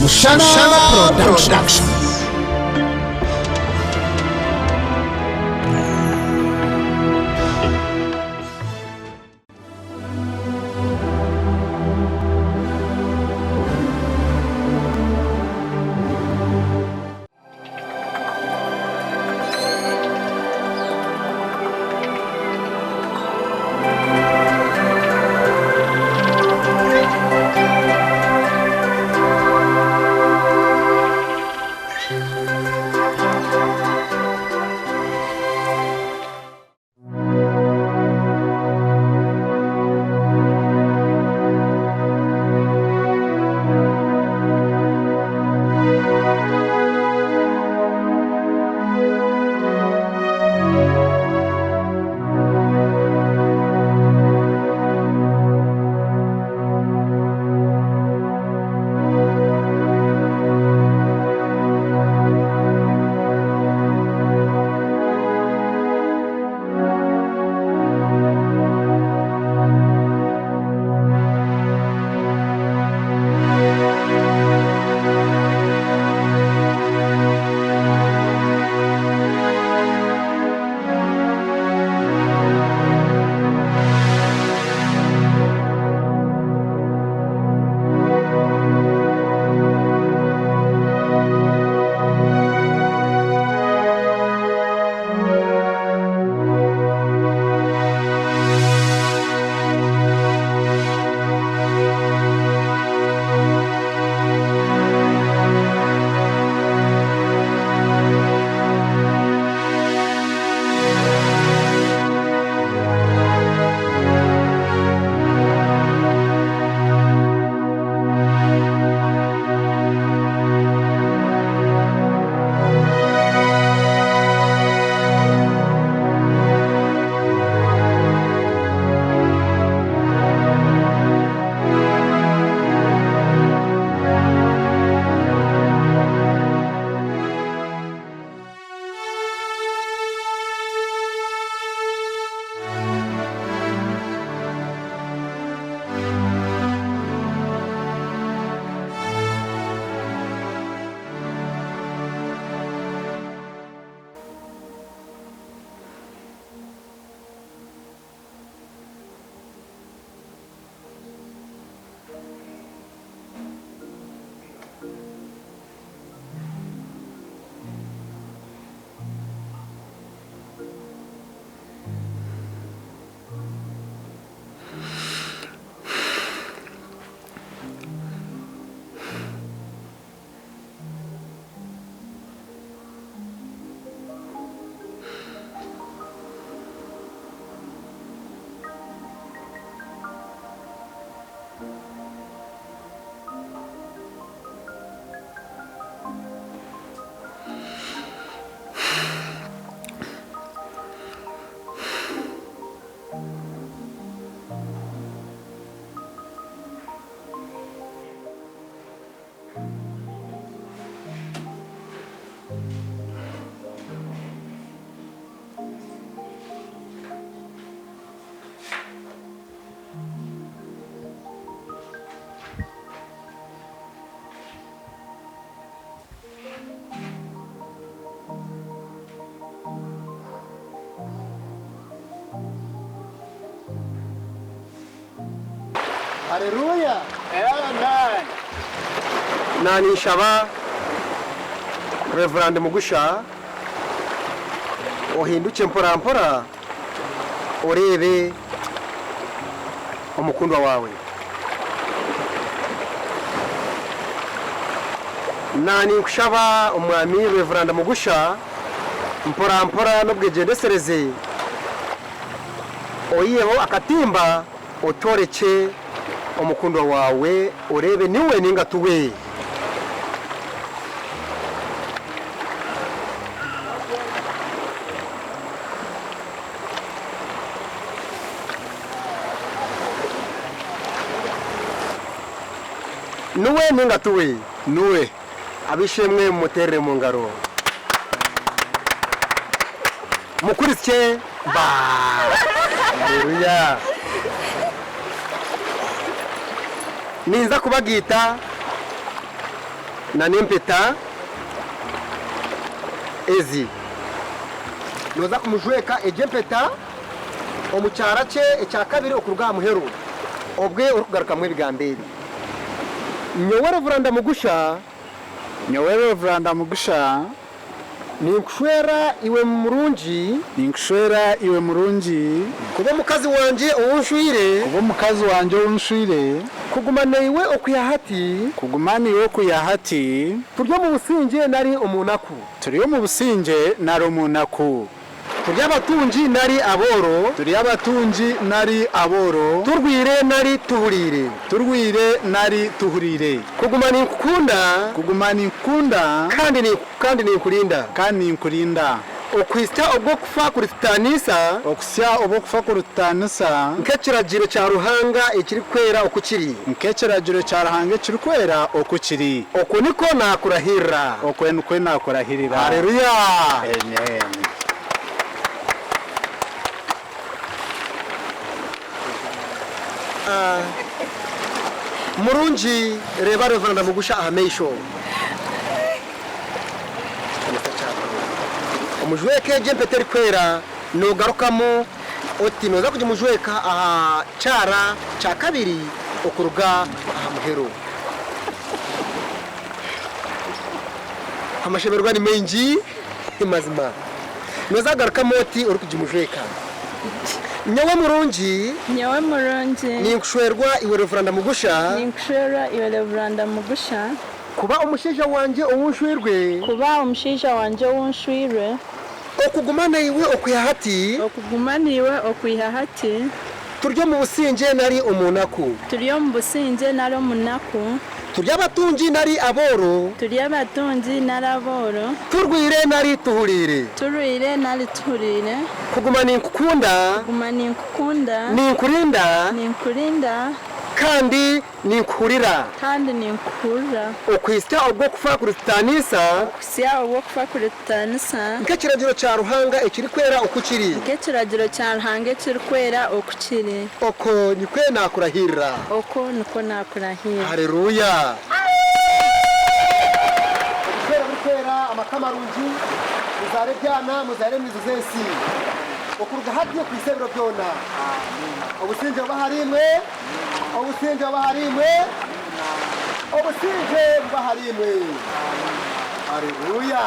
Mushana Production. Haleluya. Amen. Nani shaba Reverend Mugusha ohinduke mpora urebe umukundwa wawe. Nani kushaba umwami Reverend Mugusha mpora n'ubwegendesereze oyiyeho akatimba otoreke umukundwa wawe urebe niwe ningatuwe. Nuwe ningatuwe nuwe abishemwe mutere mu ngaro mukuritse ba. Haleluya. Ninza kubagita na n'impeta ezi noza kumujweka ejempeta omucyara cye ecya kabiri okuruga muheru obwe urukugaruka mu bigambiri nyowe Reveranda Mugusha ninkushwera iwe murungi kuba mukazi wanje uwunshwire kugumana iwe okuyahati turyo mu businge nari umunaku turya abatunji nari aboro turwire nari tuhurire kugumana inkukunda kandi ninkurinda okwisya obwo kufa kuritanisa nk'ekiragiro cya ruhanga ekiri kwera okukiri oko niko nakurahirira haleluya amen. Murungi reba Reveranda Mugusha ahamesho umujweke jempete rikwera nogarukamo oti noza kujya mujweka aha cara ca kabiri okuruga aha muhero amashemerwa ni menji imazima noza garukamo oti uri kujya mujweka nyawe murungi ninkushwerwa iwe Reveranda Mugusha kuba umusheja wanje uwunshwirwe okugumana iwe okuyahati turyo mu businge nari umunaku turya abatunji nari aboro turwire nari tuhurire kugumana inkukunda ninkurinda kandi ninkurira okwisya obwo kufa kuritanisa nk'ekiragiro cya ruhanga ekiri kwera okukiri oko nikwe nakurahirira haleluya kwera amakamarungi muzare byana muzare mizo zesi okuruga hadiye kwisebero byona obusinge baharimwe haleluya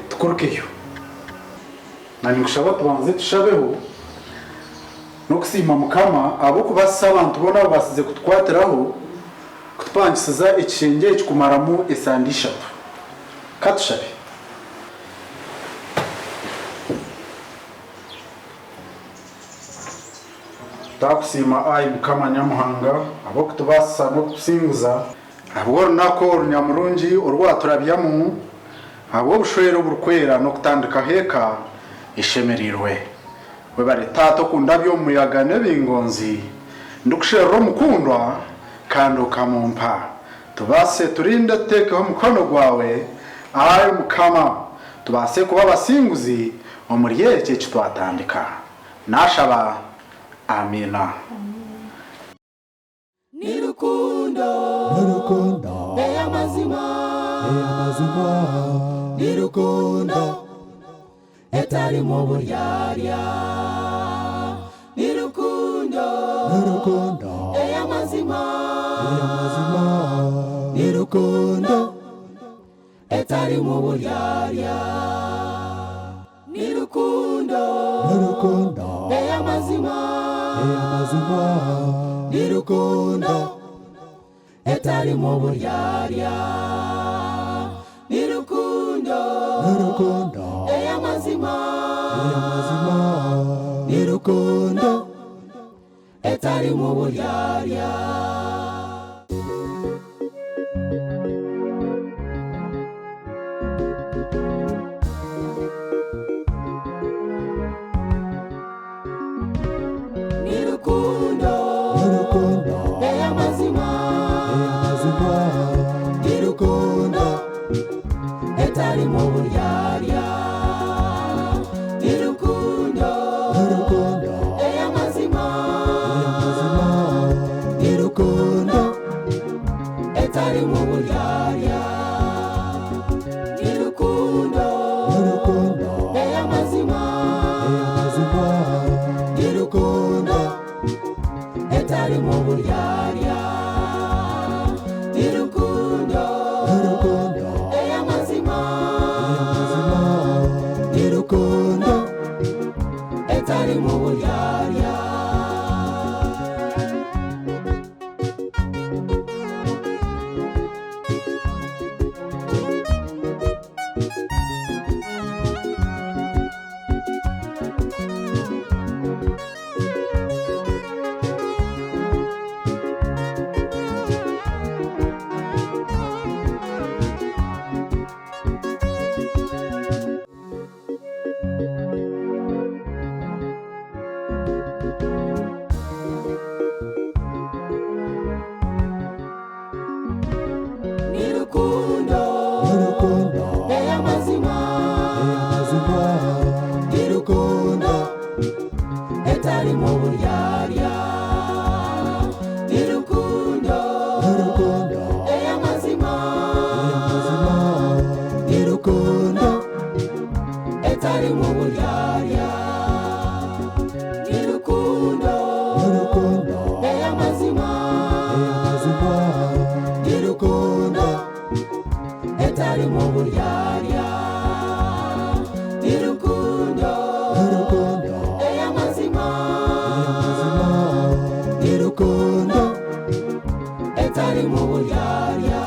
tukorukeyo nani ngushaba tubanze tushabeho no kusima mukama abo kubasa abantu bona basize kutwatiraho kutupangisiza ekishenge ekikumaramu esandi 3 katushabe takusima ayi mukama nyamuhanga abo kutubasa no kusinguza abo nako nyamurungi urwaturabyamu abo bushwero burukwera no kutandika heka ishemerirwe we bari tato kundabyo muyaga nebingonzi ndukushero mukundwa kandi ukamumpa tubase turinde tekeho mukono gwawe ayi mukama tubase kuba basinguzi omuriyeke kitwatandika nashaba amina nirukundo eya mazima nirukundo etari mu buryarya nirukundo eya mazima nirukundo etari mu buryarya nirukundo eya mazima nirukundo etari mu buryarya nirukundo eya mazima nirukundo etari mu buryarya. Nirukundo ey'amazima, nirukundo etari mu buryarya. Nirukundo ey'amazima, nirukundo etari mu buryarya. Nirukundo ey'amazima, nirukundo etari mu buryarya. Nirukundo ey'amazima, nirukundo etari mu buryarya. Nirukundo ey'amazima, nirukundo etari mu buryarya. Nirukundo ey'amazima, nirukundo etari mu buryarya. Nirukundo ey'amazima, nirukundo etari mu buryarya. Nirukundo ey'amazima, nirukundo etari mu buryarya.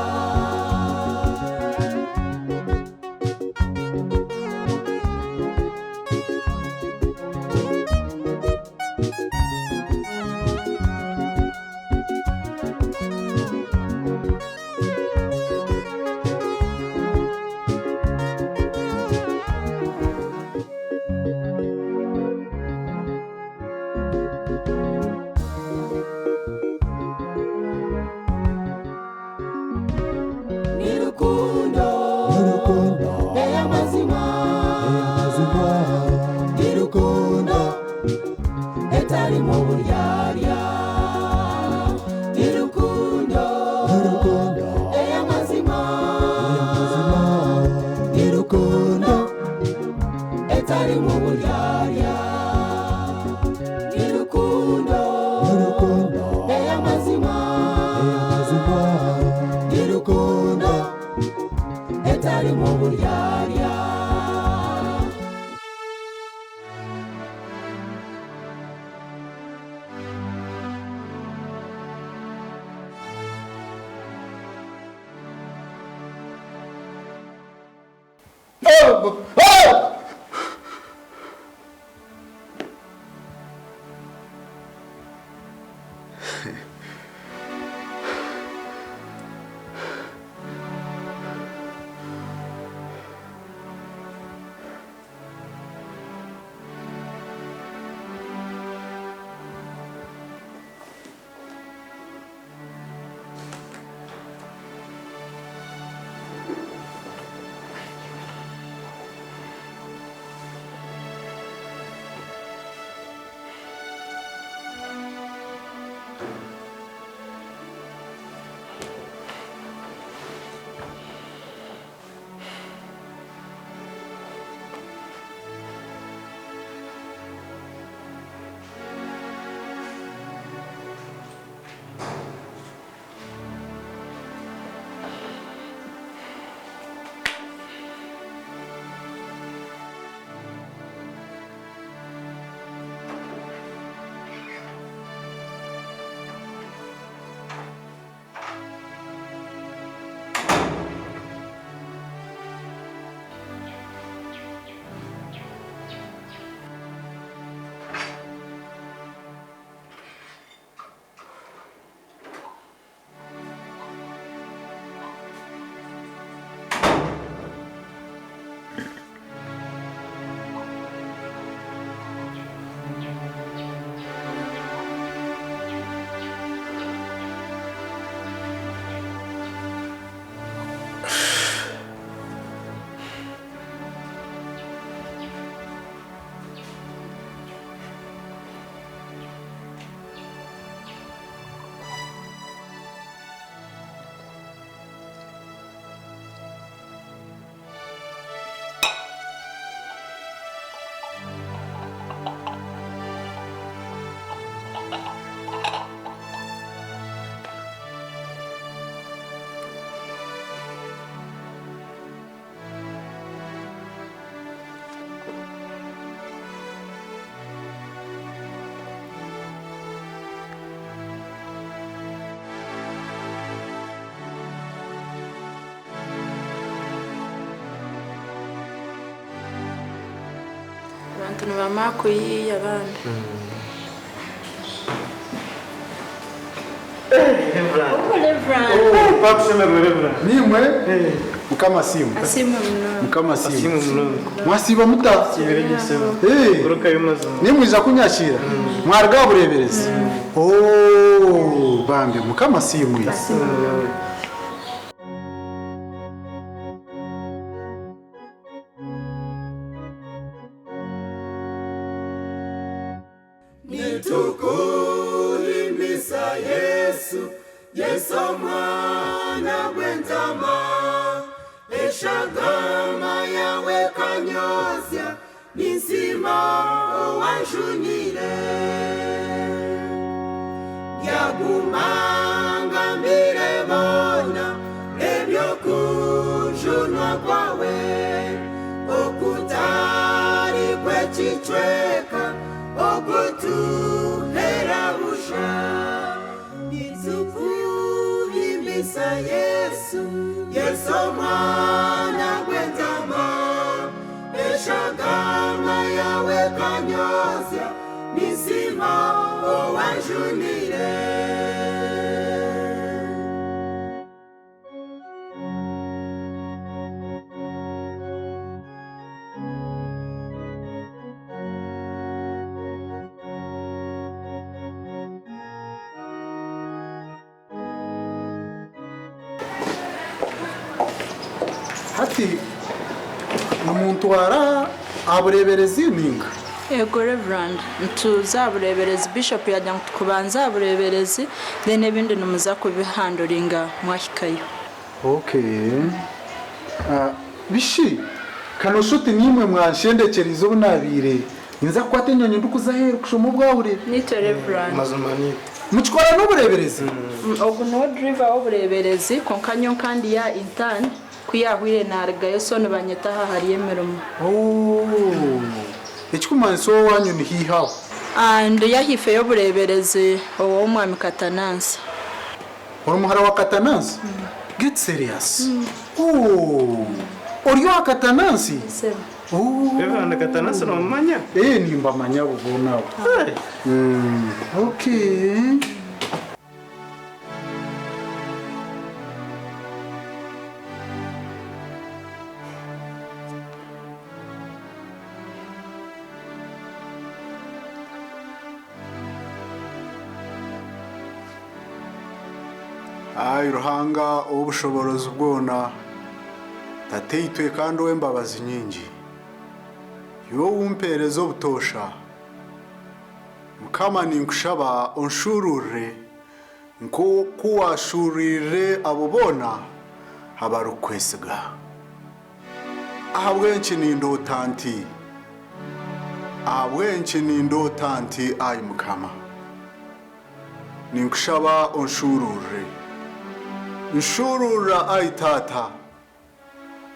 Nirukundo ey'amazima, nirukundo etari mu buryarya. Nirukundo ey'amazima, nirukundo etari mu buryarya. Nirukundo ey'amazima, nirukundo etari mu buryarya. abantu bamara kuyiya abandi nimwe mukamasimu mwasiba muta nimwiza kunyakira mwarga bureberezi bambe mukamasimu nitukuhimisa Yesu mwana w'entama eshagama yawe kanyozya nisima owanjunire yagumanga mirebona ebyokujunwa kwawe okutari kwechichweka okutuhera busha nitukuhimisa Yesu mwana w'entama eshagama yawe kanyozya nisima owanjunire hati umuntu wara abureberezi ninga Ego Reverend ntuzabureberezi Bishop yajya kubanza abureberezi then ibindi numuza kubihanduringa mwahikayo bishi kanoshuti nimwe mwanshendekerizo bunabire inza kwate nyonyo ndukuzahera kushomo bwawure nito Reverend mazumani muchikora n'ubureberezi ogu no driver w'ubureberezi konkanyo kandi ya intern kuyahwire nargayo sone banyetaha hari yemerumo ekikumanso wanyu ni hihaho and yahife y'ubureberezi owo mwami Katanansa umuhara wa Katanansa get serious Oryo wa Katanansi Reverend Katanansa no manya nimba manya bubona okay Ruhanga ubushobozi bwona tateyitwe kandi we mbabazi nyingi yo wumperezo butosha mukama ninkushaba onshurure nko kuwashurire abobona habarukwesiga ahabwenshi nindotanti ayi mukama ninkushaba onshurure nshurura ayi tata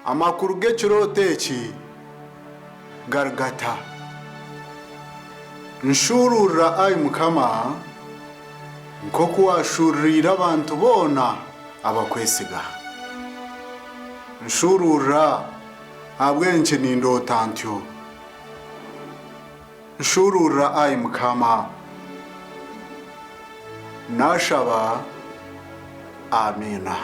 amakuru g'ekiroteki gargata nshurura ayi mukama nko kuwashurira abantu bona abakwesiga nshurura abwenshi nindotantyo nshurura ayi mukama nashaba amina